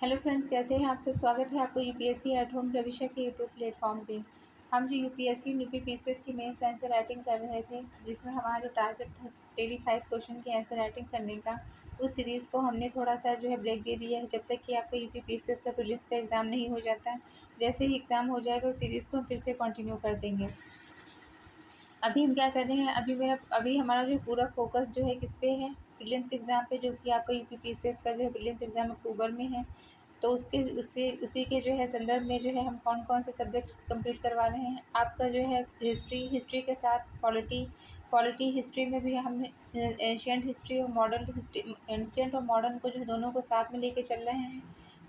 Hello friends, कैसे हैं आप सब। स्वागत है आपको यूपीएससी एट होम प्रविष्या के यूट्यूब प्लेटफॉर्म पे। हम जो यूपीएससी यूपी पीसीएस की मेंस आंसर राइटिंग कर रहे थे, जिसमें हमारा जो टारगेट था डेली 5 क्वेश्चन की आंसर राइटिंग करने का, उस सीरीज़ को हमने थोड़ा सा जो है ब्रेक दे दिया है, जब तक कि आपका यूपी पीसीएस का प्रीलिम्स का एग्ज़ाम नहीं हो जाता। जैसे ही एग्ज़ाम हो जाएगा उस सीरीज़ को हम फिर से कंटिन्यू कर देंगे। अभी हम क्या कर रहे हैं, अभी हमारा जो पूरा फोकस जो है किस पे है, प्रीलिम्स एग्ज़ाम पे, जो कि आपका यूपी पीसीएस का जो है प्रीलिम्स एग्ज़ाम अक्टूबर में है। तो उसके उससे उसी के जो है संदर्भ में जो है हम कौन-कौन से सब्जेक्ट्स कंप्लीट करवा रहे हैं। आपका जो है हिस्ट्री के साथ पॉलिटी हिस्ट्री में भी हम एंशिएंट हिस्ट्री और मॉडर्न हिस्ट्री, एंशिएंट और मॉडर्न को जो है दोनों को साथ में लेके चल रहे हैं।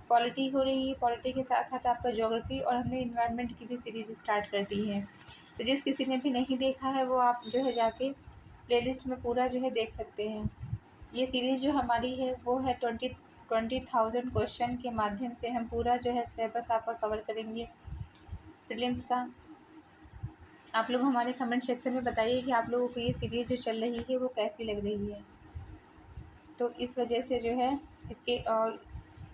पॉलिटी हो रही है, पॉलिटी के साथ-साथ आपका ज्योग्राफी, और हमने एनवायरनमेंट की भी सीरीज़ स्टार्ट कर दी है। तो जिस किसी ने भी नहीं देखा है वो आप जो है जाके प्लेलिस्ट में पूरा जो है देख सकते हैं। ये सीरीज़ जो हमारी है वो है 20,000 क्वेश्चन के माध्यम से हम पूरा जो है सिलेबस आपका कवर करेंगे प्रीलिम्स का। आप लोग हमारे कमेंट सेक्शन में बताइए कि आप लोगों को ये सीरीज़ जो चल रही है वो कैसी लग रही है। तो इस वजह से जो है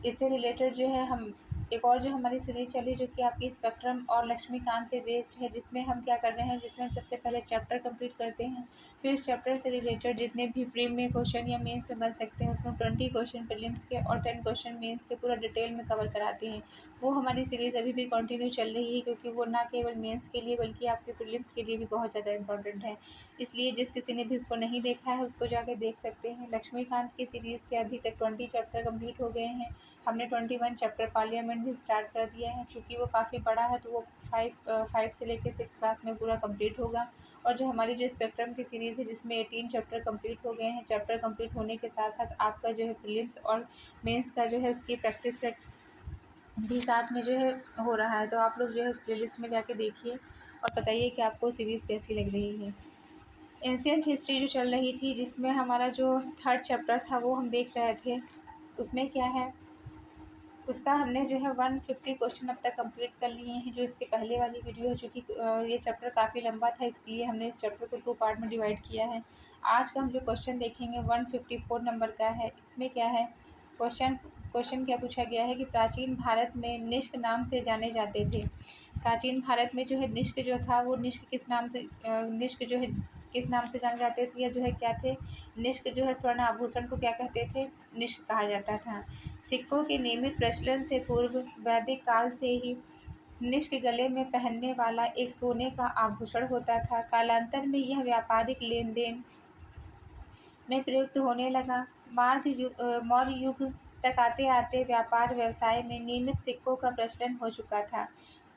इससे रिलेटेड जो है हम एक और जो हमारी सीरीज़ चली, जो कि आपकी स्पेक्ट्रम और लक्ष्मीकांत पे बेस्ड है, जिसमें हम क्या कर रहे हैं, जिसमें हम सबसे पहले चैप्टर कंप्लीट करते हैं। फिर इस चैप्टर से रिलेटेड जितने भी प्री में क्वेश्चन या मेंस में बन सकते हैं, उसमें 20 क्वेश्चन प्रीलिम्स के और 10 क्वेश्चन मेंस के पूरा डिटेल में कवर कराते हैं। वो हमारी सीरीज़ अभी भी कंटिन्यू चल रही है, क्योंकि वो ना केवल मेंस के लिए बल्कि आपके प्रीलिम्स के लिए भी बहुत ज़्यादा इंपॉर्टेंट है। इसलिए जिस किसी ने भी उसको नहीं देखा है उसको जाके देख सकते हैं। लक्ष्मीकांत की सीरीज़ के अभी तक 20 चैप्टर कंप्लीट हो गए हैं। हमने 21 चैप्टर पार्लियामेंट भी स्टार्ट कर दिया है। चूँकि वो काफ़ी बड़ा है तो वो 5 से लेकर 6 क्लास में पूरा कंप्लीट होगा। और जो हमारी जो स्पेक्ट्रम की सीरीज़ है, जिसमें 18 चैप्टर कंप्लीट हो गए हैं। चैप्टर कंप्लीट होने के साथ-साथ आपका जो है प्रीलिम्स और मेंस का जो है उसकी प्रैक्टिस सेट भी साथ में जो है हो रहा है। तो आप लोग जो है प्लेलिस्ट में जाके देखिए और बताइए कि आपको सीरीज़ कैसी लग रही है। एंशिएंट हिस्ट्री जो चल रही थी, जिसमें हमारा जो 3rd चैप्टर था वो हम देख रहे थे। उसमें क्या है, उसका हमने जो है 150 क्वेश्चन अब तक कंप्लीट कर लिए हैं, जो इसके पहले वाली वीडियो है। चूँकि ये चैप्टर काफ़ी लंबा था, इसलिए हमने इस चैप्टर को 2 पार्ट में डिवाइड किया है। आज का हम जो क्वेश्चन देखेंगे 154 नंबर का है। इसमें क्या है, क्वेश्चन क्वेश्चन क्या पूछा गया है कि प्राचीन भारत में निष्क नाम से जाने जाते थे। प्राचीन भारत में जो है निष्क जो था वो निष्क निष्क जो है किस नाम से जाने जाते थे, या जो है क्या थे। निष्क जो है स्वर्ण आभूषण को क्या कहते थे, निष्क कहा जाता था। सिक्कों के नियमित प्रचलन से पूर्व वैदिक काल से ही निष्क गले में पहनने वाला एक सोने का आभूषण होता था। कालांतर में यह व्यापारिक लेन देन में प्रयुक्त होने लगा। मौर्य युग तक आते आते व्यापार व्यवसाय में नियमित सिक्कों का प्रचलन हो चुका था।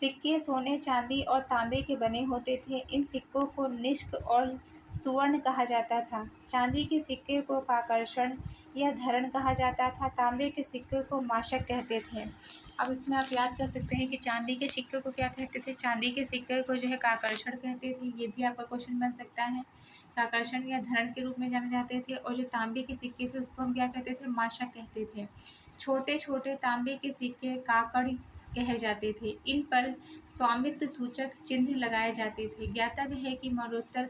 सिक्के सोने, चांदी और तांबे के बने होते थे। इन सिक्कों को निष्क और सुवर्ण कहा जाता था। चांदी के सिक्के को काकर्षण या धरण कहा जाता था। तांबे के सिक्के को माशक कहते थे। अब इसमें आप याद कर सकते हैं कि चांदी के सिक्के को क्या कहते थे। चांदी के सिक्के को जो है काकर्षण कहते थे। ये भी आपका क्वेश्चन बन सकता है। आकर्षण या धरण के रूप में जाने जाते थे। और जो तांबे के सिक्के थे उसको हम क्या कहते थे, माशक कहते थे। छोटे छोटे तांबे के सिक्के काकड़ कहे जाते थे। इन पर स्वामित्व सूचक चिन्ह लगाए जाते थे। ज्ञातव्य है कि मरणोत्तर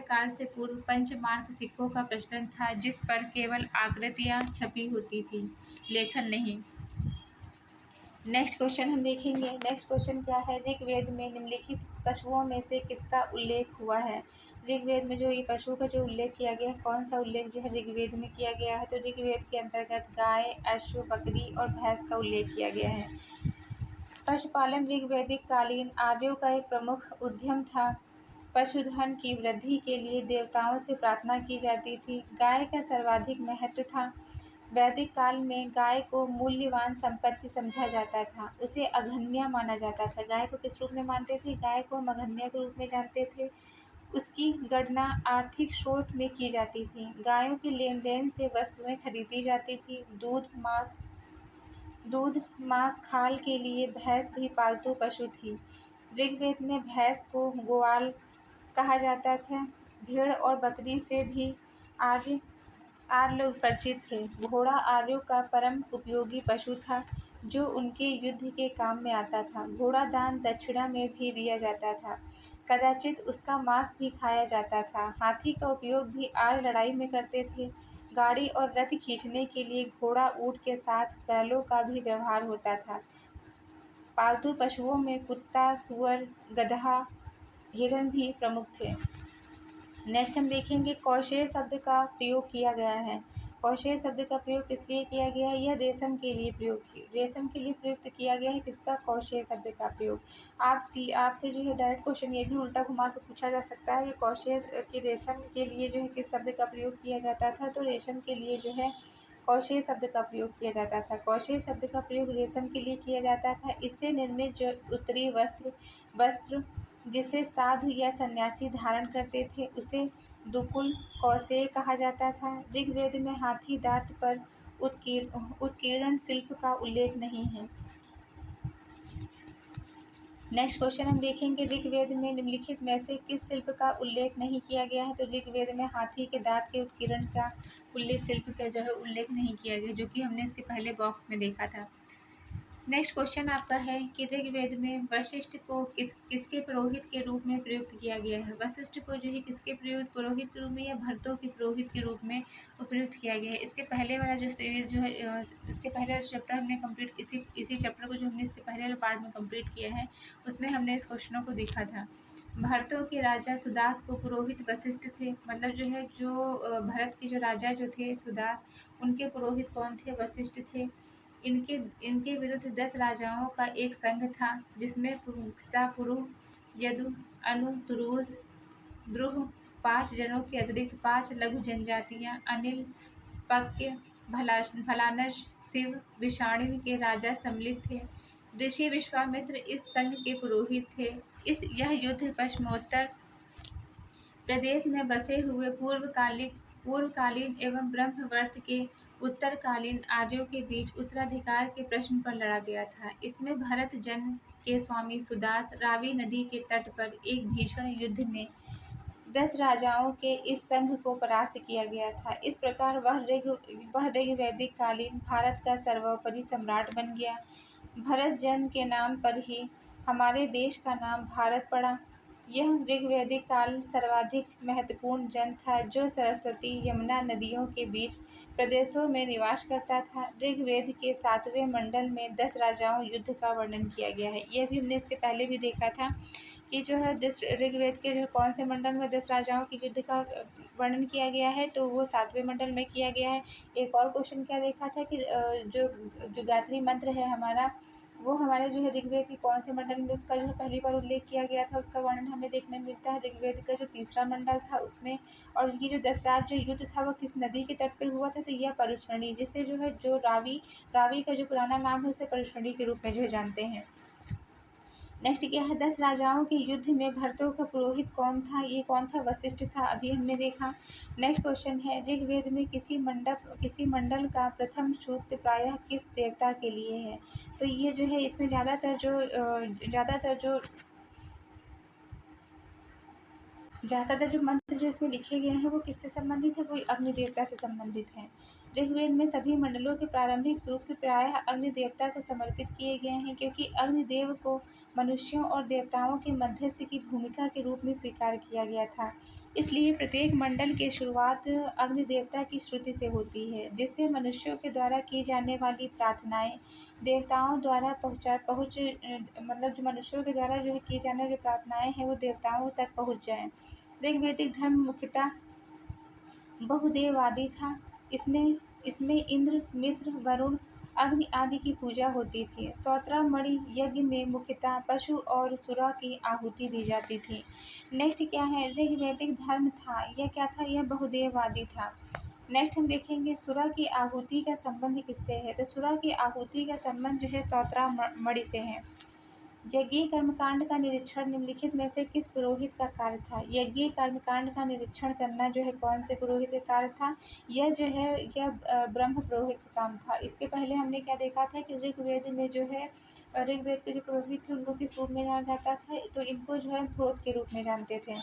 काल से पूर्व पंचमार्क सिक्कों का प्रचलन था, जिस पर केवल आकृतियाँ छपी होती थी, लेखन नहीं। नेक्स्ट क्वेश्चन हम देखेंगे। नेक्स्ट क्वेश्चन क्या है, ऋग्वेद में निम्नलिखित पशुओं में से किसका उल्लेख हुआ है। ऋग्वेद में जो ये पशु का जो उल्लेख किया गया है, कौन सा उल्लेख जो है ऋग्वेद में किया गया है, तो ऋग्वेद के अंतर्गत गाय, अश्व, बकरी और भैंस का उल्लेख किया गया है। पशुपालन ऋग्वैदिक कालीन आर्यों का एक प्रमुख उद्यम था। पशुधन की वृद्धि के लिए देवताओं से प्रार्थना की जाती थी। गाय का सर्वाधिक महत्व था। वैदिक काल में गाय को मूल्यवान संपत्ति समझा जाता था। उसे अघन्य माना जाता था। गाय को किस रूप में मानते थे, गाय को हम अघन्य के रूप में जानते थे। उसकी गणना आर्थिक स्रोत में की जाती थी। गायों के लेन देन से वस्तुएं खरीदी जाती थी। दूध, मांस, खाल के लिए भैंस भी पालतू पशु थी। ऋग्वेद में भैंस को ग्वाल कहा जाता था। भेड़ और बकरी से भी आर्य लोग परिचित थे। घोड़ा आर्यों का परम उपयोगी पशु था, जो उनके युद्ध के काम में आता था। घोड़ा दान दक्षिणा में भी दिया जाता था। कदाचित उसका मांस भी खाया जाता था। हाथी का उपयोग भी आर्य लड़ाई में करते थे। गाड़ी और रथ खींचने के लिए घोड़ा, ऊंट के साथ बैलों का भी व्यवहार होता था। पालतू पशुओं में कुत्ता, सुअर, गधा, हिरण भी प्रमुख थे। नेक्स्ट हम देखेंगे कौशेय शब्द का प्रयोग किया गया है। कौशेय शब्द का प्रयोग किस लिए किया गया है? यह रेशम के लिए रेशम के लिए प्रयुक्त किया गया है। किसका? कौशेय शब्द का प्रयोग। आपसे जो है डायरेक्ट क्वेश्चन ये भी उल्टा घुमा कर पूछा जा सकता है कि कौशेय के रेशम के लिए जो है किस शब्द का प्रयोग किया जाता था? तो रेशम के लिए जो है कौशेय शब्द का प्रयोग किया जाता था। कौशेय शब्द का प्रयोग रेशम के लिए किया जाता था। इससे निर्मित जो उत्तरी वस्त्र जिसे साधु या सन्यासी धारण करते थे उसे दुकुल कौशेय कहा जाता था। ऋग्वेद में हाथी दांत पर उत्कीर्ण शिल्प का उल्लेख नहीं है। नेक्स्ट क्वेश्चन हम देखेंगे ऋग्वेद में निम्नलिखित में से किस शिल्प का उल्लेख नहीं किया गया है? तो ऋग्वेद में हाथी के दांत के उत्कीर्ण का शिल्प का जो है उल्लेख नहीं किया गया, जो कि हमने इसके पहले बॉक्स में देखा था। नेक्स्ट क्वेश्चन आपका है कि ऋग्वेद में वशिष्ठ को किसके पुरोहित के रूप में प्रयुक्त किया गया है? वशिष्ठ को जो है किसके पुरोहित के रूप में या भरतों के पुरोहित के रूप में प्रयुक्त किया गया है? इसके पहले वाला जो सीरीज जो है इसके पहले वाला चैप्टर हमने कंप्लीट इसी चैप्टर को जो हमने इसके पहले वाले पार्ट में कंप्लीट किया है उसमें हमने इस क्वेश्चनों को देखा था। भरतों के राजा सुदास को पुरोहित वशिष्ठ थे। मतलब जो है भरत के जो राजा जो थे सुदास, उनके पुरोहित कौन थे? वशिष्ठ थे। इनके विरुद्ध 10 राजाओं का एक संघ था जिसमें पुरुता, पुरु, यदु, अनु, तुरूस, द्रुह 5 जनों के अतिरिक्त 5 लघु जनजातियां अनिल, पक्य, भलानश, शिव, विषाणिन के राजा सम्मिलित थे। ऋषि विश्वामित्र इस संघ के पुरोहित थे। यह युद्ध पश्चिमोत्तर प्रदेश में बसे हुए पूर्वकालीन एवं ब्रह्मवर्त के उत्तरकालीन आर्यों के बीच उत्तराधिकार के प्रश्न पर लड़ा गया था। इसमें भरत जन के स्वामी सुदास रावी नदी के तट पर एक भीषण युद्ध में 10 राजाओं के इस संघ को परास्त किया गया था। इस प्रकार वह ऋग्वैदिक कालीन भारत का सर्वोपरि सम्राट बन गया। भरत जन के नाम पर ही हमारे देश का नाम भारत पड़ा। यह ऋग्वैदिक काल सर्वाधिक महत्वपूर्ण जन था जो सरस्वती यमुना नदियों के बीच प्रदेशों में निवास करता था। ऋग्वेद के 7वें मंडल में 10 राजाओं युद्ध का वर्णन किया गया है। यह भी हमने इसके पहले भी देखा था कि जो है ऋग्वेद के जो कौन से मंडल में 10 राजाओं के युद्ध का वर्णन किया गया है, तो वो 7वें मंडल में किया गया है। एक और क्वेश्चन क्या देखा था कि जो गायत्री मंत्र है हमारा, वो हमारे जो है ऋग्वेद की कौन से मंडल में उसका जो है पहली बार उल्लेख किया गया था, उसका वर्णन हमें देखने मिलता है ऋग्वेद का जो 3रा मंडल था उसमें। और ये जो 10 राज जो युद्ध था वो किस नदी के तट पर हुआ था? तो यह परुष्णी, जिसे जो है जो रावी का जो पुराना नाम है उसे परुष्णी के रूप में जो है जानते हैं। नेक्स्ट क्या है? 10 राजाओं के युद्ध में भरतों का पुरोहित कौन था? ये कौन था? वशिष्ठ था, अभी हमने देखा। नेक्स्ट क्वेश्चन है ऋग्वेद में किसी मंडल का प्रथम सूक्त प्रायः किस देवता के लिए है? तो ये जो है इसमें ज़्यादातर जो मंत्र जो इसमें लिखे गए हैं वो किससे संबंधित है? वो अग्नि देवता से संबंधित हैं। ऋग्वेद में सभी मंडलों के प्रारंभिक सूक्त प्रायः अग्नि देवता को समर्पित किए गए हैं क्योंकि अग्निदेव को मनुष्यों और देवताओं के मध्यस्थ की भूमिका के रूप में स्वीकार किया गया था। इसलिए प्रत्येक मंडल की शुरुआत अग्नि देवता की श्रुति से होती है, जिससे मनुष्यों के द्वारा की जाने वाली प्रार्थनाएं देवताओं द्वारा मतलब जो मनुष्यों के द्वारा जो है की जाने वाली प्रार्थनाएं हैं वो देवताओं तक पहुँच जाएं। ऋग्वैदिक धर्म मुख्यतः बहुदेववादी था। इसमें इंद्र, मित्र, वरुण, अग्नि आदि की पूजा होती थी। सौत्रमणि यज्ञ में मुख्यतः पशु और सुरा की आहुति दी जाती थी। नेक्स्ट क्या है? ऋग्वैदिक धर्म था, यह क्या था? यह बहुदेववादी था। नेक्स्ट हम देखेंगे सुरा की आहुति का संबंध किससे है? तो सुरा की आहुति का संबंध जो है सौत्रमणि से है। यज्ञीय कर्मकांड का निरीक्षण निम्नलिखित में से किस पुरोहित का कार्य था? यज्ञीय कर्मकांड का निरीक्षण करना जो है कौन से पुरोहित का कार्य था? यह ब्रह्म पुरोहित का काम था। इसके पहले हमने क्या देखा था कि ऋग्वेद में जो है ऋग्वेद के जो पुरोहित थे उनको किस रूप में जाना जाता था? तो इनको जो है पुरोहित के रूप में जानते थे।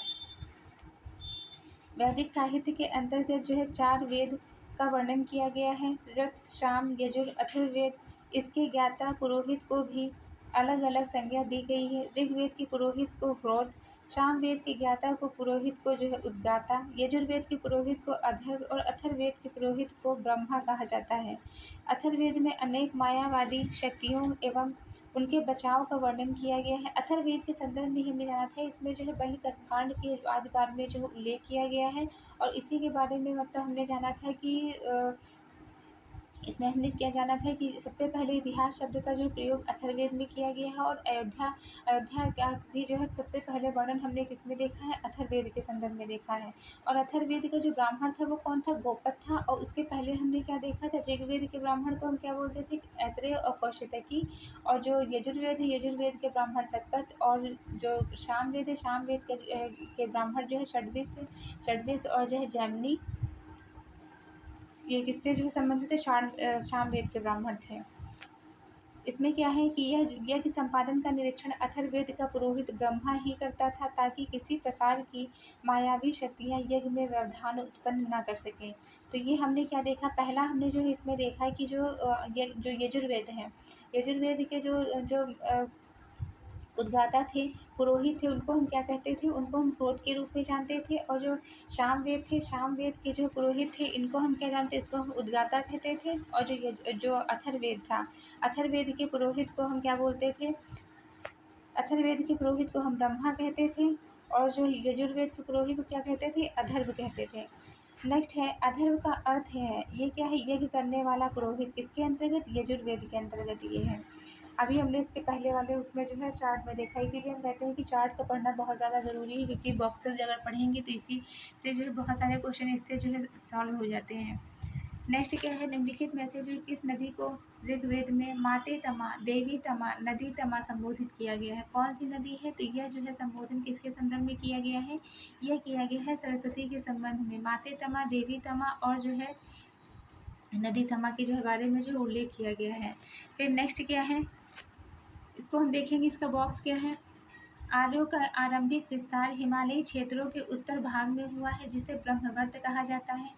वैदिक साहित्य के अंतर्गत जो है 4 वेद का वर्णन किया गया है, ऋक्, साम, यजुर, अथर्ववेद। इसके ज्ञाता पुरोहित को भी अलग अलग संज्ञा दी गई है। ऋग्वेद के पुरोहित को होत, सामवेद के ज्ञाता को पुरोहित को जो है उद्गाता, यजुर्वेद के पुरोहित को अथर्व और अथर्ववेद के पुरोहित को ब्रह्मा कहा जाता है। अथर्ववेद में अनेक मायावादी शक्तियों एवं उनके बचाव का वर्णन किया गया है। अथर्ववेद के संदर्भ में हमने जाना था, इसमें जो है बलि कर्मकांड के आदि बारे में जो उल्लेख किया गया है, और इसी के बारे में मतलब हमने जाना था कि इसमें हमने क्या जाना था कि सबसे पहले इतिहास शब्द का जो प्रयोग अथर्ववेद में किया गया है, और अयोध्या का भी जो है सबसे पहले वर्णन हमने किसमें देखा है, अथर्ववेद के संदर्भ में देखा है। और अथर्ववेद का जो ब्राह्मण था वो कौन था, गोपद था। और उसके पहले हमने क्या देखा था, ऋग्वेद के ब्राह्मण को हम क्या बोलते थे, ऐत्रेय और कौशितकी। और जो यजुर्वेद है, यजुर्वेद के ब्राह्मण सतपथ। और जो सामवेद है, सामवेद के ब्राह्मण जो है षड्विश और जो है जैमिनी। ये किससे जो है संबंधित है, सामवेद के ब्राह्मण थे। इसमें क्या है कि यह यज्ञ संपादन का निरीक्षण अथर्ववेद का पुरोहित ब्रह्मा ही करता था, ताकि किसी प्रकार की मायावी शक्तियाँ यज्ञ में व्यवधान उत्पन्न न कर सकें। तो ये हमने क्या देखा, पहला हमने जो है इसमें देखा है कि जो यजुर्वेद है, यजुर्वेद के जो उद्गाता थे, पुरोहित थे, उनको हम क्या कहते थे, उनको हम क्रोध के रूप में जानते थे। और जो सामवेद थे, सामवेद के जो पुरोहित थे, इनको हम क्या जानते, इसको हम उद्गाता कहते थे। और जो अथर्ववेद था, अथर्ववेद के पुरोहित को हम क्या बोलते थे, अथर्ववेद के पुरोहित को हम ब्रह्मा कहते थे। और जो यजुर्वेद के पुरोहित को क्या कहते थे, अथर्व कहते थे। नेक्स्ट है अथर्व का अर्थ है, ये क्या है, यज्ञ करने वाला पुरोहित। किसके अंतर्गत, यजुर्वेद के अंतर्गत ये है। अभी हमने इसके पहले वाले उसमें जो है चार्ट में देखा, इसीलिए हम कहते हैं कि चार्ट को पढ़ना बहुत ज़्यादा ज़रूरी है, क्योंकि बॉक्सेस अगर पढ़ेंगे तो इसी से जो है बहुत सारे क्वेश्चन इससे जो है सॉल्व हो जाते हैं। नेक्स्ट क्या है, निम्नलिखित में से जो किस नदी को ऋग्वेद में माते तमा, देवी तमा, नदी तमा संबोधित किया गया है, कौन सी नदी है। तो यह जो है संबोधन किसके संदर्भ में किया गया है, यह किया गया है सरस्वती के संबंध में। माते तमा, देवी तमा और जो है नदी तमा के जो है बारे में जो उल्लेख किया गया है। फिर नेक्स्ट क्या है, इसको हम देखेंगे, इसका बॉक्स क्या है। आर्यों का आरंभिक विस्तार हिमालयी क्षेत्रों के उत्तर भाग में हुआ है, जिसे ब्रह्मवर्त कहा जाता है।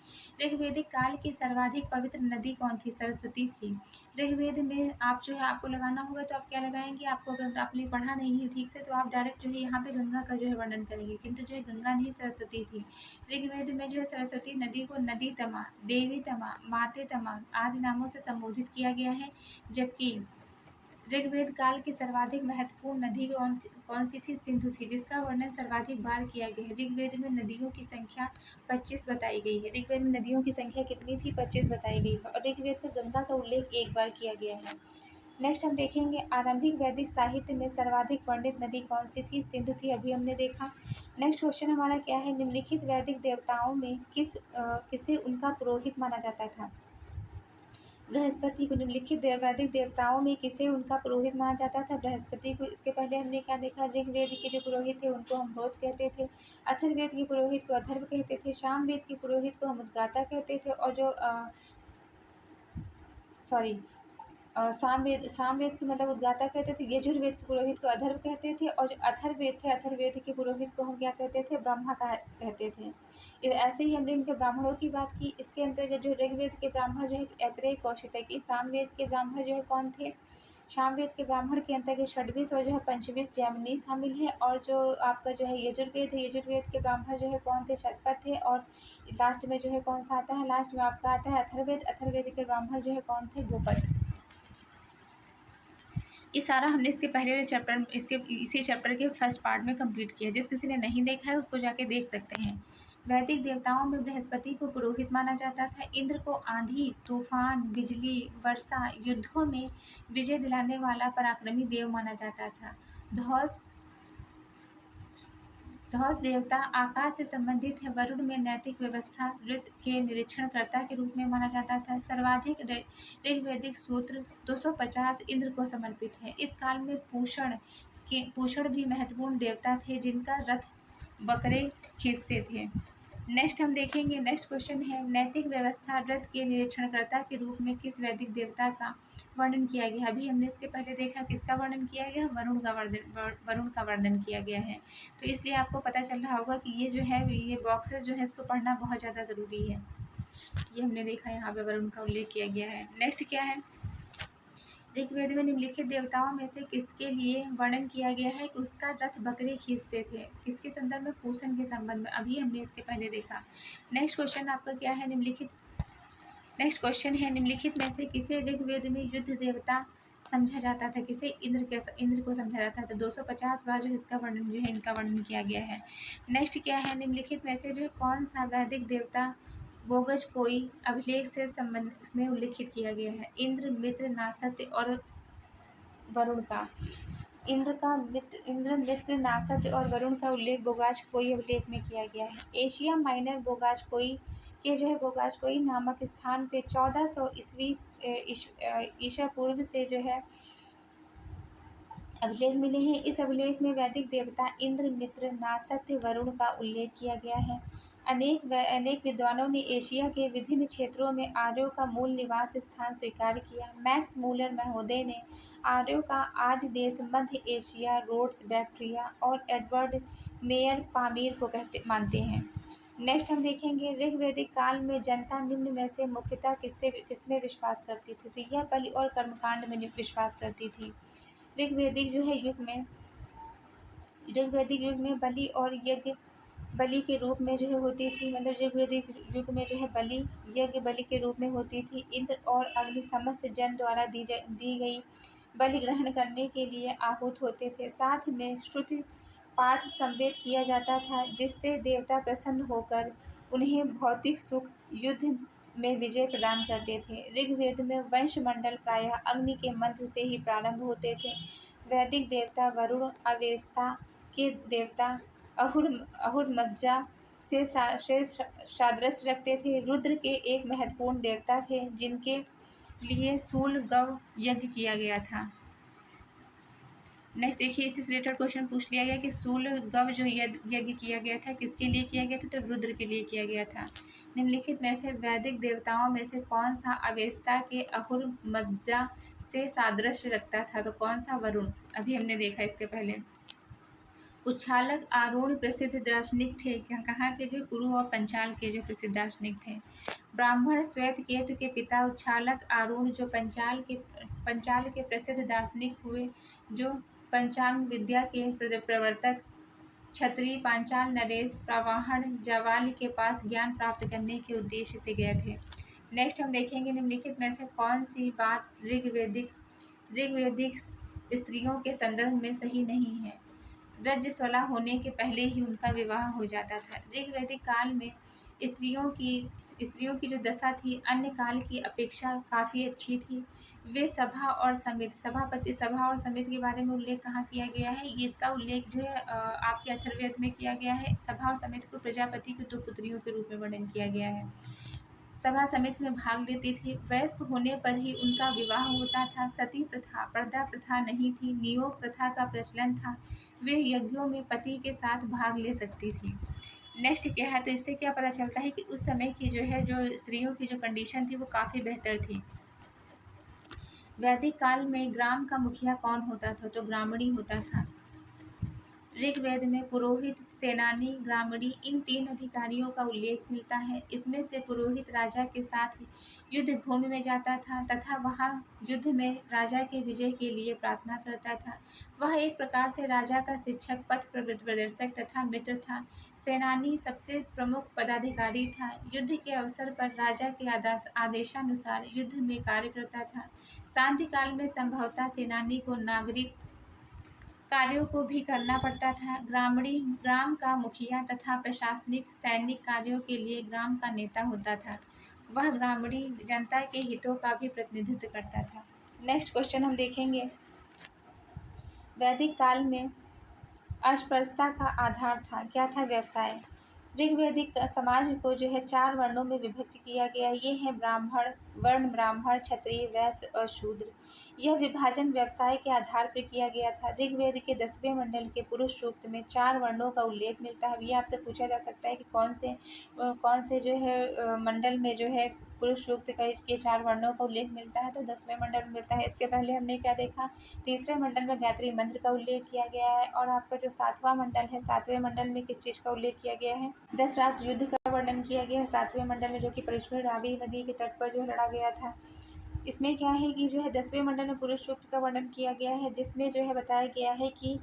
ऋग्वेदिक काल की सर्वाधिक पवित्र नदी कौन थी, सरस्वती थी। ऋग्वेद में आप जो है आपको लगाना होगा, तो आप क्या लगाएंगे, आपको अगर आपने पढ़ा नहीं है ठीक से तो आप डायरेक्ट जो है यहाँ पे गंगा का जो है वर्णन करेंगे, किंतु जो है गंगा नहीं, सरस्वती थी। ऋग्वेद में जो है सरस्वती नदी को नदी तमा, देवी तमा, माते तमा आदि नामों से संबोधित किया गया है। जबकि ऋग्वेद काल की सर्वाधिक महत्वपूर्ण नदी कौन सी थी, सिंधु थी, जिसका वर्णन सर्वाधिक बार किया गया है। ऋग्वेद में नदियों की संख्या 25 बताई गई है। ऋग्वेद में नदियों की संख्या कितनी थी, 25 बताई गई है। और ऋग्वेद में गंगा का उल्लेख एक बार किया गया है। नेक्स्ट हम देखेंगे, आरंभिक वैदिक साहित्य में सर्वाधिक वर्णित नदी कौन सी थी, सिंधु थी, अभी हमने देखा। नेक्स्ट क्वेश्चन हमारा क्या है, निम्नलिखित वैदिक देवताओं में किसे उनका पुरोहित माना जाता था। बृहस्पति को। निम्नलिखित वैदिक देवताओं में किसे उनका पुरोहित माना जाता था, बृहस्पति को। इसके पहले हमने क्या देखा, ऋग्वेद के जो पुरोहित थे उनको हम होत कहते थे, अथर्ववेद के पुरोहित को अथर्व कहते थे, सामवेद के पुरोहित को हम उद्गाता कहते थे। और जो सामवेद की मतलब उद्गाता कहते थे, यजुर्वेद के पुरोहित को अथर्व कहते थे। और जो अथर्ववेद थे, अथर्ववेद के पुरोहित को हम क्या कहते थे, ब्रह्मा कहते थे। ऐसे ही हमने इनके ब्राह्मणों की बात की। इसके अंतर्गत जो ऋग्वेद के ब्राह्मण जो है ऐत्रेय कौशितकी, सामवेद के ब्राह्मण जो है कौन थे, सामवेद के ब्राह्मण के अंतर्गत षड्विश और जो है पंचविश जैमिनी शामिल है। और जो आपका जो है यजुर्वेद है, यजुर्वेद के ब्राह्मण जो है कौन थे, शतपथ थे। और लास्ट में जो है कौन सा आता है, लास्ट में आपका आता है अथर्ववेद, अथर्ववेद के ब्राह्मण जो है कौन थे, गोपद। ये सारा हमने इसके पहले वाले चैप्टर इसी चैप्टर के फर्स्ट पार्ट में कंप्लीट किया। जिस किसी ने नहीं देखा है उसको जाके देख सकते हैं। वैदिक देवताओं में बृहस्पति को पुरोहित माना जाता था। इंद्र को आंधी, तूफान, बिजली, वर्षा, युद्धों में विजय दिलाने वाला पराक्रमी देव माना जाता था। ध्वज देवता आकाश से संबंधित है। वरुण में नैतिक व्यवस्था ऋतु के निरीक्षणकर्ता के रूप में माना जाता था। सर्वाधिक ऋग्वेदिक सूत्र 250 इंद्र को समर्पित है। इस काल में पूषण भी महत्वपूर्ण देवता थे, जिनका रथ बकरे खींचते थे। नेक्स्ट हम देखेंगे, नेक्स्ट क्वेश्चन है, नैतिक व्यवस्था रथ के निरीक्षणकर्ता के रूप में किस वैदिक देवता का वर्णन किया गया। अभी हमने इसके पहले देखा किसका वर्णन किया गया, वरुण का वर्णन किया गया है। तो इसलिए आपको पता चल रहा होगा कि ये जो है, ये बॉक्सेस जो है इसको पढ़ना बहुत ज़्यादा ज़रूरी है। ये हमने देखा यहाँ पे वरुण का उल्लेख किया गया है। नेक्स्ट क्या है, ऋग्वेद में निम्नलिखित देवताओं में से किसके लिए वर्णन किया गया है कि उसका रथ बकरे खींचते थे? किसके संदर्भ में? पूषण के संबंध में। अभी हमने इसके पहले देखा। नेक्स्ट क्वेश्चन आपका क्या है? नेक्स्ट क्वेश्चन है निम्नलिखित में से किसे ऋग्वेद में युद्ध देवता समझा जाता था? किसे इंद्र को समझा जाता था? 250 बार जो इसका वर्णन जो है इनका वर्णन किया गया है। नेक्स्ट क्या है? निम्नलिखित में से जो है कौन सा वैदिक देवता बोगज कोई अभिलेख से संबंध में उल्लेखित किया गया है? इंद्र, मित्र, नासत्य और वरुण का। इंद्र, मित्र, नासत्य और वरुण का उल्लेख बोगाज कोई अभिलेख में किया गया है। एशिया माइनर बोगाज कोई के जो है बोगाज कोई नामक स्थान पे 1400 ईस्वी ईसा पूर्व से जो है अभिलेख मिले हैं। इस अभिलेख में वैदिक देवता इंद्र, मित्र, नासत्य, वरुण का उल्लेख किया गया है। अनेक विद्वानों ने एशिया के विभिन्न क्षेत्रों में आर्यों का मूल निवास स्थान स्वीकार किया। मैक्स मूलर महोदय ने आर्यों का आदि देश मध्य एशिया, रोड्स, बैक्ट्रिया और एडवर्ड मेयर पामीर को मानते हैं। नेक्स्ट हम देखेंगे ऋग्वैदिक काल में जनता निम्न में से मुख्यतः किसमें विश्वास करती थी? तो यह बलि और कर्मकांड में विश्वास करती थी। ऋग्वैदिक युग में बलि और यज्ञ बलि के रूप में जो है होती थी। मतलब ऋग्वैदिक युग में जो है बलि यज्ञ बलि के रूप में होती थी। इंद्र और अग्नि समस्त जन द्वारा दी गई बलि ग्रहण करने के लिए आहूत होते थे। साथ में श्रुति पाठ संवेद किया जाता था जिससे देवता प्रसन्न होकर उन्हें भौतिक सुख युद्ध में विजय प्रदान करते थे। ऋग्वेद में वंश मंडल प्रायः अग्नि के मंत्र से ही प्रारंभ होते थे। वैदिक देवता वरुण अवेस्ता के देवता अहुरमज्जा से सादृश्य रखते थे। रुद्र के एक महत्वपूर्ण देवता थे जिनके लिए सूल गव यज्ञ किया गया था। नेक्स्ट देखिए इसी से रिलेटेड क्वेश्चन पूछ लिया गया कि सूल गव जो यज्ञ किया गया था किसके लिए किया गया था? तो रुद्र के लिए किया गया था। निम्नलिखित में से वैदिक देवताओं में से कौन सा अवेस्ता के अहुरमज्जा से सादृश्य रखता था? तो कौन सा? वरुण। अभी हमने देखा इसके पहले। उच्छालक आरूढ़ प्रसिद्ध दार्शनिक थे। कहाँ के? जो कुरु और पंचाल के जो प्रसिद्ध दार्शनिक थे। ब्राह्मण श्वेत केतु के पिता उच्छालक आरूढ़ जो पंचाल के प्रसिद्ध दार्शनिक हुए, जो पंचांग विद्या के प्रवर्तक। क्षत्रिय पांचाल नरेश प्रवाहन जावाल के पास ज्ञान प्राप्त करने के उद्देश्य से गए थे। नेक्स्ट हम देखेंगे निम्नलिखित में से कौन सी बात ऋग्वेदिक स्त्रियों के संदर्भ में सही नहीं है? रजस्वला होने के पहले ही उनका विवाह हो जाता था। ऋग्वैदिक काल में स्त्रियों की जो दशा थी अन्य काल की अपेक्षा काफ़ी अच्छी थी। वे सभा और समिति के बारे में उल्लेख कहाँ किया गया है? ये इसका उल्लेख जो है आपके अथर्ववेद में किया गया है। सभा और समिति को प्रजापति की 2 पुत्रियों के रूप में वर्णन किया गया है। सभा समिति में भाग लेती थी। वयस्क होने पर ही उनका विवाह होता था। सती प्रथा, पर्दा प्रथा नहीं थी। नियोग प्रथा का प्रचलन था। वे यज्ञों में पति के साथ भाग ले सकती थी। नेक्स्ट क्या है? तो इससे क्या पता चलता है कि उस समय की जो स्त्रियों की जो कंडीशन थी वो काफ़ी बेहतर थी। वैदिक काल में ग्राम का मुखिया कौन होता था? तो ब्राह्मणी होता था। ऋग्वेद में पुरोहित, सेनानी, ग्रामणी इन 3 अधिकारियों का उल्लेख मिलता है। इसमें से पुरोहित राजा के साथ युद्ध भूमि में जाता था तथा वहां युद्ध में राजा के विजय के लिए प्रार्थना करता था। वह एक प्रकार से राजा का शिक्षक, पथ प्रदर्शक तथा मित्र था। सेनानी सबसे प्रमुख पदाधिकारी था। युद्ध के अवसर पर राजा के आदेशानुसार युद्ध में कार्य करता था। शांति काल में संभवतः सेनानी को नागरिक कार्यों को भी करना पड़ता था। ग्रामणी ग्राम का मुखिया तथा प्रशासनिक सैनिक कार्यों के लिए ग्राम का नेता होता था। वह ग्रामणी जनता के हितों का भी प्रतिनिधित्व करता था। नेक्स्ट क्वेश्चन हम देखेंगे वैदिक काल में अस्पृश्यता का आधार था। क्या था? व्यवसाय। ऋग्वैदिक समाज को जो है 4 वर्णों में विभक्त किया गया। ये है ब्राह्मण, क्षत्रिय, वैश्य और शूद्र। यह विभाजन व्यवसाय के आधार पर किया गया था। ऋग्वेद के 10वें मंडल के पुरुष सूक्त में 4 वर्णों का उल्लेख मिलता है। ये आपसे पूछा जा सकता है कि कौन से जो है मंडल में जो है पुरुष सूक्त के 4 वर्णों का उल्लेख मिलता है? तो 10वें मंडल में मिलता है। इसके पहले हमने क्या देखा? 3रे मंडल में गायत्री मंत्र का उल्लेख किया गया है। और आपका जो 7वां मंडल है, 7वें मंडल में किस चीज़ का उल्लेख किया गया है? 10 राष्ट्र युद्ध का वर्णन किया गया है 7वें मंडल में, जो कि परशुराम रावी नदी के तट पर जो लड़ा गया था। इसमें क्या है कि जो है 10वें मंडल में पुरुष सूक्त का वर्णन किया गया है, जिसमें जो है बताया गया है कि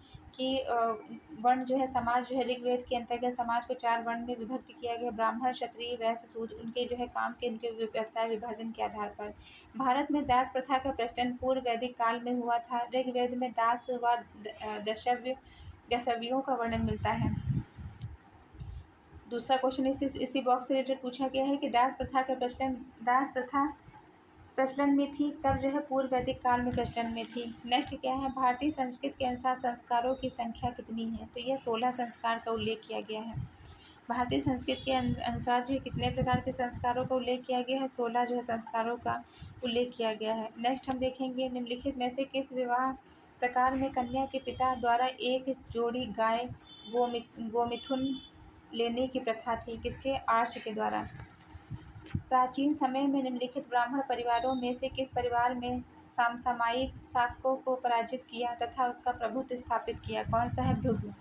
वर्ण जो है समाज जो है ऋग्वेद के अंतर्गत समाज को 4 वर्ण में विभक्त किया गया। ब्राह्मण, क्षत्रिय, वैश्य, शूद्र उनके जो है काम के उनके व्यवसाय विभाजन के आधार पर। भारत में दास प्रथा का प्रचलन पूर्व वैदिक काल में हुआ था। ऋग्वेद में दास व दशव्यों का वर्णन मिलता है। दूसरा क्वेश्चन इसी बॉक्स से रिलेटेड पूछा गया है कि दास प्रथा प्रचलन में थी कब, जो है पूर्व वैदिक काल में प्रचलन में थी। नेक्स्ट क्या है, भारतीय संस्कृति के अनुसार संस्कारों की संख्या कितनी है, तो यह 16 संस्कार का उल्लेख किया गया है। भारतीय संस्कृति के अनुसार जो है कितने प्रकार के संस्कारों का उल्लेख किया गया है, 16 जो है संस्कारों का उल्लेख किया गया है। नेक्स्ट हम देखेंगे निम्नलिखित में से किस विवाह प्रकार में कन्या के पिता द्वारा एक जोड़ी गाय गोमिथुन लेने की प्रथा थी, किसके, आर्ष के द्वारा। प्राचीन समय में निम्नलिखित ब्राह्मण परिवारों में से किस परिवार में समसामयिक शासकों को पराजित किया तथा उसका प्रभुत्व स्थापित किया, कौन सा है, भृगु।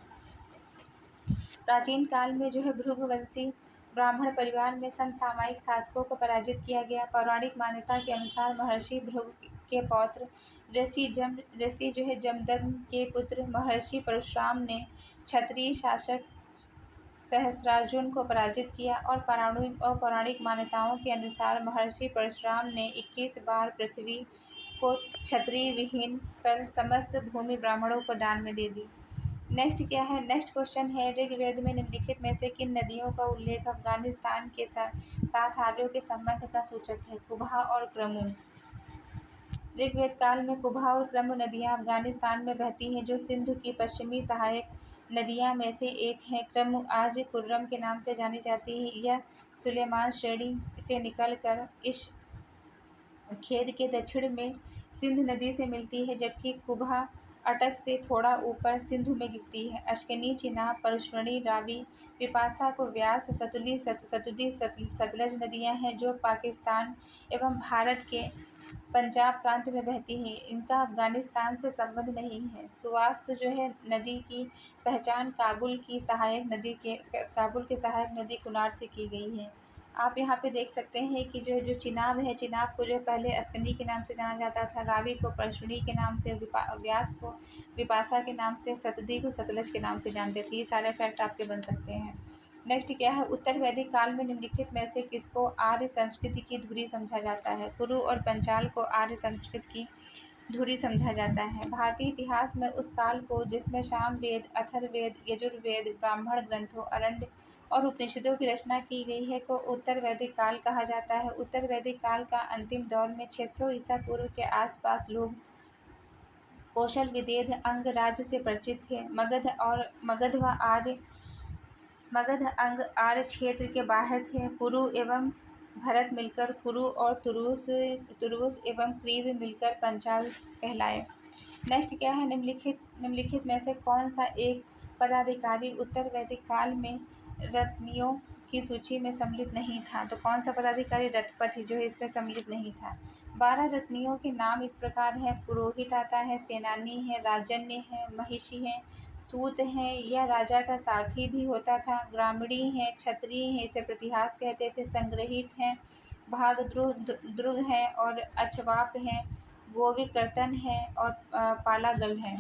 प्राचीन काल में जो है भृगुवंशी ब्राह्मण परिवार में समसामयिक शासकों को पराजित किया गया। पौराणिक मान्यता के अनुसार महर्षि भृगु के पौत्र ऋषि जो है जमदग्नि के पुत्र महर्षि परशुराम ने क्षत्रिय शासक सहस्त्रार्जुन को पराजित किया और पौराणिक मान्यताओं के अनुसार महर्षि परशुराम ने 21 बार पृथ्वी को क्षत्रिय विहीन कर समस्त भूमि ब्राह्मणों को दान में दे दी। नेक्स्ट क्या है, नेक्स्ट क्वेश्चन है ऋग्वेद में निम्नलिखित में से किन नदियों का उल्लेख अफगानिस्तान के साथ आर्यों के संबंध का सूचक है, कुबा और क्रमु। ऋग्वेद काल में कुबा और क्रम नदियां अफगानिस्तान में बहती हैं, जो सिंधु की पश्चिमी सहायक नदियां में से एक है। क्रम आज कुर्रम के नाम से जानी जाती है। यह सुलेमान श्रेणी से निकलकर इस खेद के दक्षिण में सिंध नदी से मिलती है, जबकि कुबा अटक से थोड़ा ऊपर सिंधु में गिरती है। अश्कनी, चिनाब, परशुणी, रावी, विपाशा को व्यास, सतुदी सतलज नदियां हैं जो पाकिस्तान एवं भारत के पंजाब प्रांत में बहती हैं। इनका अफगानिस्तान से संबंध नहीं है। सुवास्तु जो है नदी की पहचान काबुल की सहायक नदी कुनार से की गई है। आप यहाँ पे देख सकते हैं कि जो चिनाब है, चिनाब को जो पहले अस्कनी के नाम से जाना जाता था, रावी को परशुणी के नाम से, व्यास को विपाशा के नाम से, सतुदी को सतलज के नाम से जानते थे। ये सारे फैक्ट आपके बन सकते हैं। नेक्स्ट क्या है, उत्तर वैदिक काल में निम्नलिखित में से किसको आर्य संस्कृति की धुरी समझा जाता है। कुरु और पंचाल को आर्य संस्कृति की धुरी समझा जाता है। भारतीय इतिहास में उस काल को जिसमें सामवेद, अथर्ववेद, यजुर्वेद, ब्राह्मण ग्रंथों, अरण्य और उपनिषदों की रचना की गई है को उत्तर वैदिक काल कहा जाता है। उत्तर वैदिक काल का अंतिम दौर में 600 ईसा पूर्व के आसपास लोग कौशल, विदेह, अंग राज्य से परिचित थे। मगध अंग आर्य क्षेत्र के बाहर थे। पुरु एवं भरत मिलकर कुरु और तुरुस एवं क्रीव मिलकर पंचाल कहलाए। नेक्स्ट क्या है, निम्नलिखित में से कौन सा एक पदाधिकारी उत्तर वैदिक काल में रत्नियों की सूची में सम्मिलित नहीं था, तो कौन सा पदाधिकारी, रथपति जो है इसमें सम्मिलित नहीं था। 12 रत्नियों के नाम इस प्रकार हैं, पुरोहित आता है, सेनानी है, राजन्य है, महिषी है, सूत है, यह राजा का सारथी भी होता था, ग्रामीणी है, क्षत्रिय है, इसे प्रतिहास कहते थे, संग्रहित है, भागद्रुग है और अचवाप है, गोविकर्तन है और पालागल है।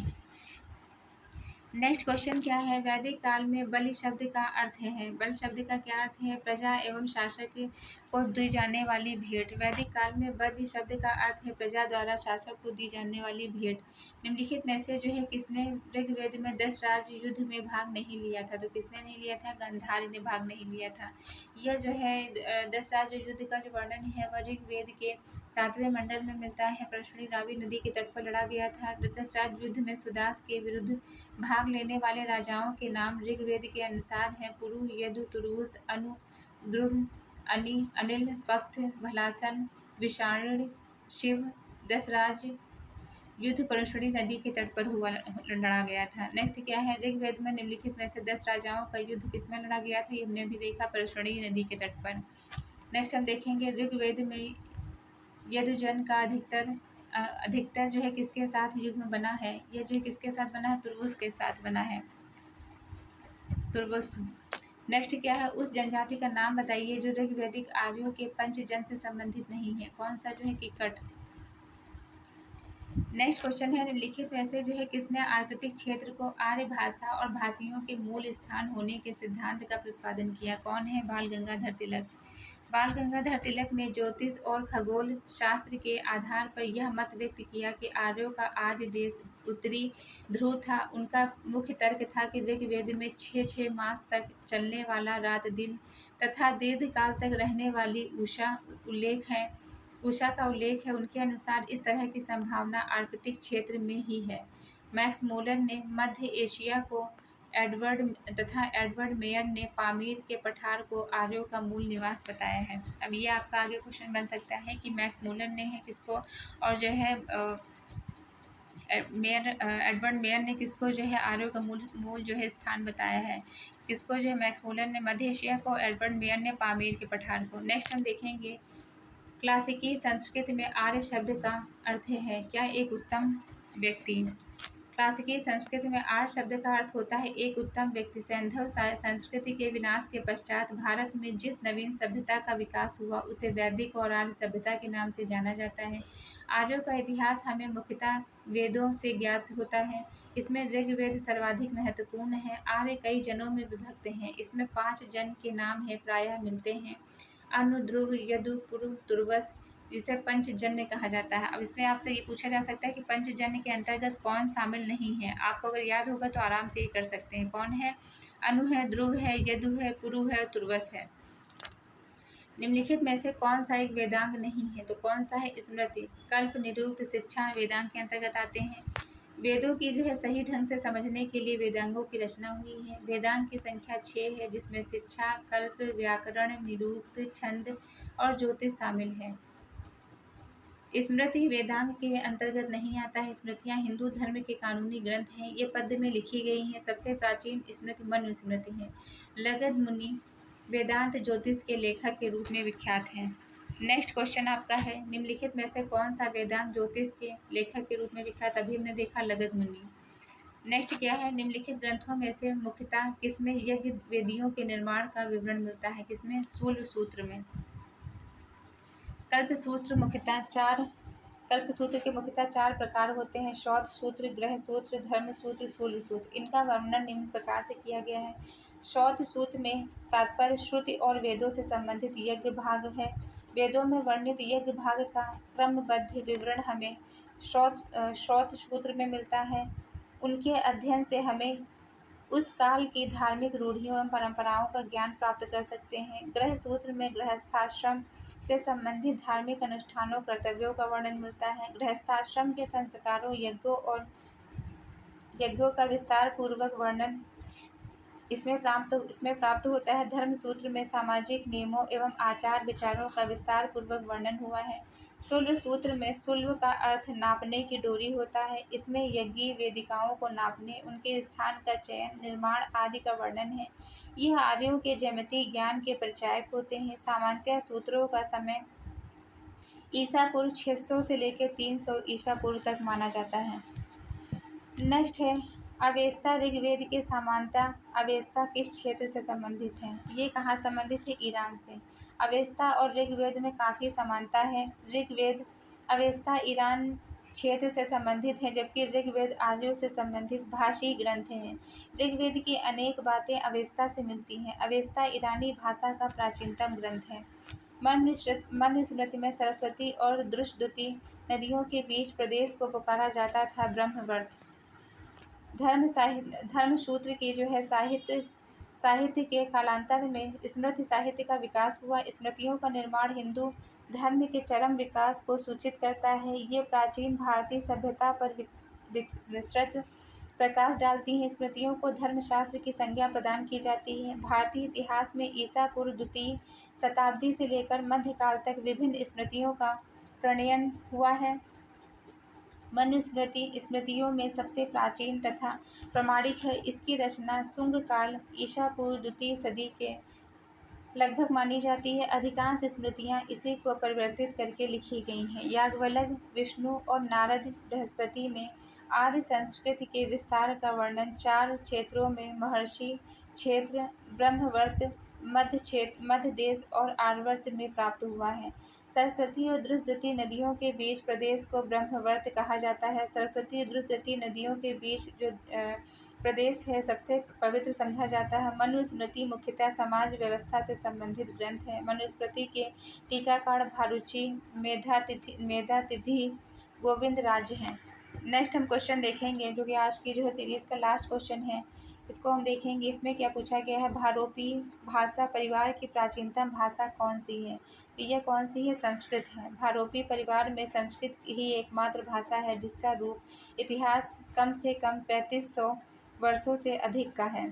नेक्स्ट क्वेश्चन क्या है, वैदिक काल में बलि शब्द का अर्थ है। बलि शब्द का क्या अर्थ है, प्रजा एवं शासक को दी जाने वाली भेंट। वैदिक काल में बलि शब्द का अर्थ है प्रजा द्वारा शासक को दी जाने वाली भेंट। निम्नलिखित में से जो है किसने ऋग्वेद में 10 राज्य युद्ध में भाग नहीं लिया था, तो किसने नहीं लिया था, गांधारी ने भाग नहीं लिया था। यह जो है 10 राज्य युद्ध का जो वर्णन है वह ऋग्वेद के 7वें मंडल में मिलता है। परशुणी रावी नदी के तट पर लड़ा गया था। 10 राज्य युद्ध में सुदास के विरुद्ध भाग लेने वाले राजाओं के नाम ऋग्वेद के अनुसार हैं, पुरु, यदु, तुरूस, अनु, द्रुम, अनिल, पक्त, भलासन, विषाण, शिव। 10 राज्य युद्ध परशुणी नदी के तट पर लड़ा गया था। नेक्स्ट क्या है, ऋग्वेद में निम्नलिखित में से 10 राजाओं का युद्ध किसमें लड़ा गया था, ये हमने भी देखा, परशुणी नदी के तट पर। नेक्स्ट हम देखेंगे ऋग्वेद में यदुजन का अधिकतर जो है किसके साथ युग में बना है, यह जो है किसके साथ बना है, तुर्वस के साथ बना है, तुर्वस। नेक्स्ट क्या है, उस जनजाति का नाम बताइए जो ऋग्वैदिक आर्यों के पंचजन से संबंधित नहीं है, कौन सा जो है, किकट। नेक्स्ट क्वेश्चन है, निम्नलिखित में से जो है किसने आर्कटिक क्षेत्र को आर्य भाषा और भाषियों के मूल स्थान होने के सिद्धांत का प्रतिपादन किया? कौन है? बाल गंगाधर तिलक। बाल गंगाधर तिलक ने ज्योतिष और खगोल शास्त्र के आधार पर यह मत व्यक्त किया कि आर्यों का आदि देश उत्तरी ध्रुव था। उनका मुख्य तर्क था कि ऋग्वेद में 6 मास तक चलने वाला रात दिन तथा दीर्घकाल तक रहने वाली उषा का उल्लेख है। उनके अनुसार इस तरह की संभावना आर्कटिक क्षेत्र में ही है। मैक्स मूलर ने मध्य एशिया को एडवर्ड मेयर ने पामीर के पठार को आर्यों का मूल निवास बताया है। अब ये आपका आगे क्वेश्चन बन सकता है कि मैक्स मूलर ने है किसको, और जो है एडवर्ड मेयर ने किसको जो है आर्यों का मूल जो है स्थान बताया है। किसको जो है मैक्स मूलर ने मध्य एशिया को, एडवर्ड मेयर ने पामीर के पठार को। नेक्स्ट हम देखेंगे, क्लासिकी संस्कृत में आर्य शब्द का अर्थ है क्या? एक उत्तम व्यक्ति। क्लासिकी संस्कृत में आर्य शब्द का अर्थ होता है एक उत्तम व्यक्ति। सैंधव संस्कृति के विनाश के पश्चात भारत में जिस नवीन सभ्यता का विकास हुआ उसे वैदिक और आर्य सभ्यता के नाम से जाना जाता है। आर्यों का इतिहास हमें मुख्यतः वेदों से ज्ञात होता है। इसमें ऋग्वेद सर्वाधिक महत्वपूर्ण है। आर्य कई जनों में विभक्त हैं। इसमें 5 जन के नाम है प्रायः मिलते हैं, अनु, ध्रुव, यदु, पुरु, तुर्वस, जिसे पंचजन्य कहा जाता है। अब इसमें आपसे ये पूछा जा सकता है कि पंचजन्य के अंतर्गत कौन शामिल नहीं है। आपको अगर याद होगा तो आराम से ये कर सकते हैं। कौन है? अनु है, ध्रुव है, यदु है, पुरु है, तुर्वस है। निम्नलिखित में से कौन सा एक वेदांग नहीं है? तो कौन सा है? स्मृति, कल्प, निरुक्त, शिक्षा वेदांग के अंतर्गत आते हैं। वेदों की जो है सही ढंग से समझने के लिए वेदांगों की रचना हुई है। वेदांग की संख्या 6 है, जिसमें शिक्षा, कल्प, व्याकरण, निरुक्त, छंद और ज्योतिष शामिल है। स्मृति वेदांग के अंतर्गत नहीं आता है। स्मृतियां हिंदू धर्म के कानूनी ग्रंथ हैं। ये पद्य में लिखी गई हैं। सबसे प्राचीन स्मृति मनुस्मृति है। लगध मुनि वेदांत ज्योतिष के लेखक के रूप में विख्यात हैं। नेक्स्ट क्वेश्चन आपका है, निम्नलिखित में से कौन सा वेदांत ज्योतिष के लेखक के रूप में विख्यात? अभी हमने देखा लगध मुनि। नेक्स्ट क्या है, निम्नलिखित ग्रंथों में से मुख्यतः किसमें यज्ञ वेदियों के निर्माण का विवरण मिलता है? किसमें? शूल सूत्र में। कल्पसूत्र के मुख्यतः 4 प्रकार होते हैं, शौध सूत्र, ग्रह सूत्र, धर्म सूत्र, शूल सूत्र। इनका वर्णन निम्न प्रकार से किया गया है। शौध सूत्र में तात्पर्य श्रुति और वेदों से संबंधित यज्ञ भाग है। वेदों में वर्णित यज्ञ भाग का क्रमबद्ध विवरण हमें श्रौत सूत्र में मिलता है। उनके अध्ययन से हमें उस काल की धार्मिक रूढ़ियों एवं परंपराओं का ज्ञान प्राप्त कर सकते हैं। ग्रह सूत्र में गृहस्थाश्रम से संबंधित धार्मिक अनुष्ठानों कर्तव्यों का वर्णन मिलता है। गृहस्थाश्रम के संस्कारों यज्ञों का विस्तार पूर्वक वर्णन इसमें प्राप्त होता है। धर्म सूत्र में सामाजिक नियमों एवं आचार विचारों का विस्तार पूर्वक वर्णन हुआ है। शुल्ब सूत्र में शुल्ब का अर्थ नापने की डोरी होता है। इसमें यज्ञीय वेदिकाओं को नापने, उनके स्थान का चयन, निर्माण आदि का वर्णन है। यह आर्यों के ज्यामितीय ज्ञान के परिचायक होते हैं। सामान्यतः सूत्रों का समय ईसा पूर्व 600 से लेकर 300 ईसा पूर्व तक माना जाता है। नेक्स्ट है अवेस्ता। ऋग्वेद के समानता अवेस्ता किस क्षेत्र से संबंधित है? ये कहाँ संबंधित है? ईरान से। अवेस्ता और ऋग्वेद में काफ़ी समानता है। ऋग्वेद अवेस्ता ईरान क्षेत्र से संबंधित है, जबकि ऋग्वेद आर्यों से संबंधित भाषी ग्रंथ हैं। ऋग्वेद की अनेक बातें अवेस्ता से मिलती हैं। अवेस्ता ईरानी भाषा का प्राचीनतम ग्रंथ है। मनुस्मृति में सरस्वती और दृष्टद्युति नदियों के बीच प्रदेश को पुकारा जाता था ब्रह्मवर्त। धर्म सूत्र की जो है साहित्य के कालांतर में स्मृति साहित्य का विकास हुआ। स्मृतियों का निर्माण हिंदू धर्म के चरम विकास को सूचित करता है। ये प्राचीन भारतीय सभ्यता पर विस्तृत प्रकाश डालती हैं। स्मृतियों को धर्मशास्त्र की संज्ञा प्रदान की जाती है। भारतीय इतिहास में ईसा पूर्व 2वीं शताब्दी से लेकर मध्यकाल तक विभिन्न स्मृतियों का प्रणयन हुआ है। मनुस्मृति स्मृतियों में सबसे प्राचीन तथा प्रामाणिक है। इसकी रचना शुंग काल ईसा पूर्व 2वीं सदी के लगभग मानी जाती है। अधिकांश स्मृतियाँ इसी को परिवर्तित करके लिखी गई हैं। याज्ञवल्क्य, विष्णु और नारद बृहस्पति में आर्य संस्कृति के विस्तार का वर्णन 4 क्षेत्रों में महर्षि क्षेत्र, ब्रह्मवर्त, मध्य देश और आर्यावर्त में प्राप्त हुआ है। सरस्वती और द्रुजती नदियों के बीच प्रदेश को ब्रह्मवर्त कहा जाता है। सरस्वती और द्रुजती नदियों के बीच जो प्रदेश है सबसे पवित्र समझा जाता है। मनुस्मृति मुख्यतः समाज व्यवस्था से संबंधित ग्रंथ है। मनुस्मृति के टीकाकार भारुचि, मेधातिथि, गोविंद राज हैं। नेक्स्ट हम क्वेश्चन देखेंगे जो कि आज की जो है सीरीज का लास्ट क्वेश्चन है। इसको हम देखेंगे, इसमें क्या पूछा गया है, भारोपी भाषा परिवार की प्राचीनतम भाषा कौन सी है। तो यह कौन सी है, संस्कृत है। भारोपी परिवार में संस्कृत ही एकमात्र भाषा है जिसका रूप इतिहास कम से कम 3500 वर्षों से अधिक का है।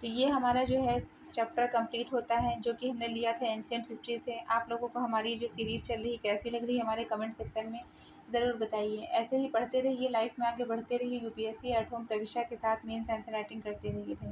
तो ये हमारा जो है चैप्टर कंप्लीट होता है जो कि हमने लिया था एंशिएंट हिस्ट्री से। आप लोगों को हमारी जो सीरीज़ चल रही है कैसी लग रही है हमारे कमेंट सेक्शन में ज़रूर बताइए। ऐसे ही पढ़ते रहिए, लाइफ में आगे बढ़ते रहिए, यूपीएससी एट होम प्रविष्या के साथ मेंस आंसर राइटिंग करते रहिए। Thank you.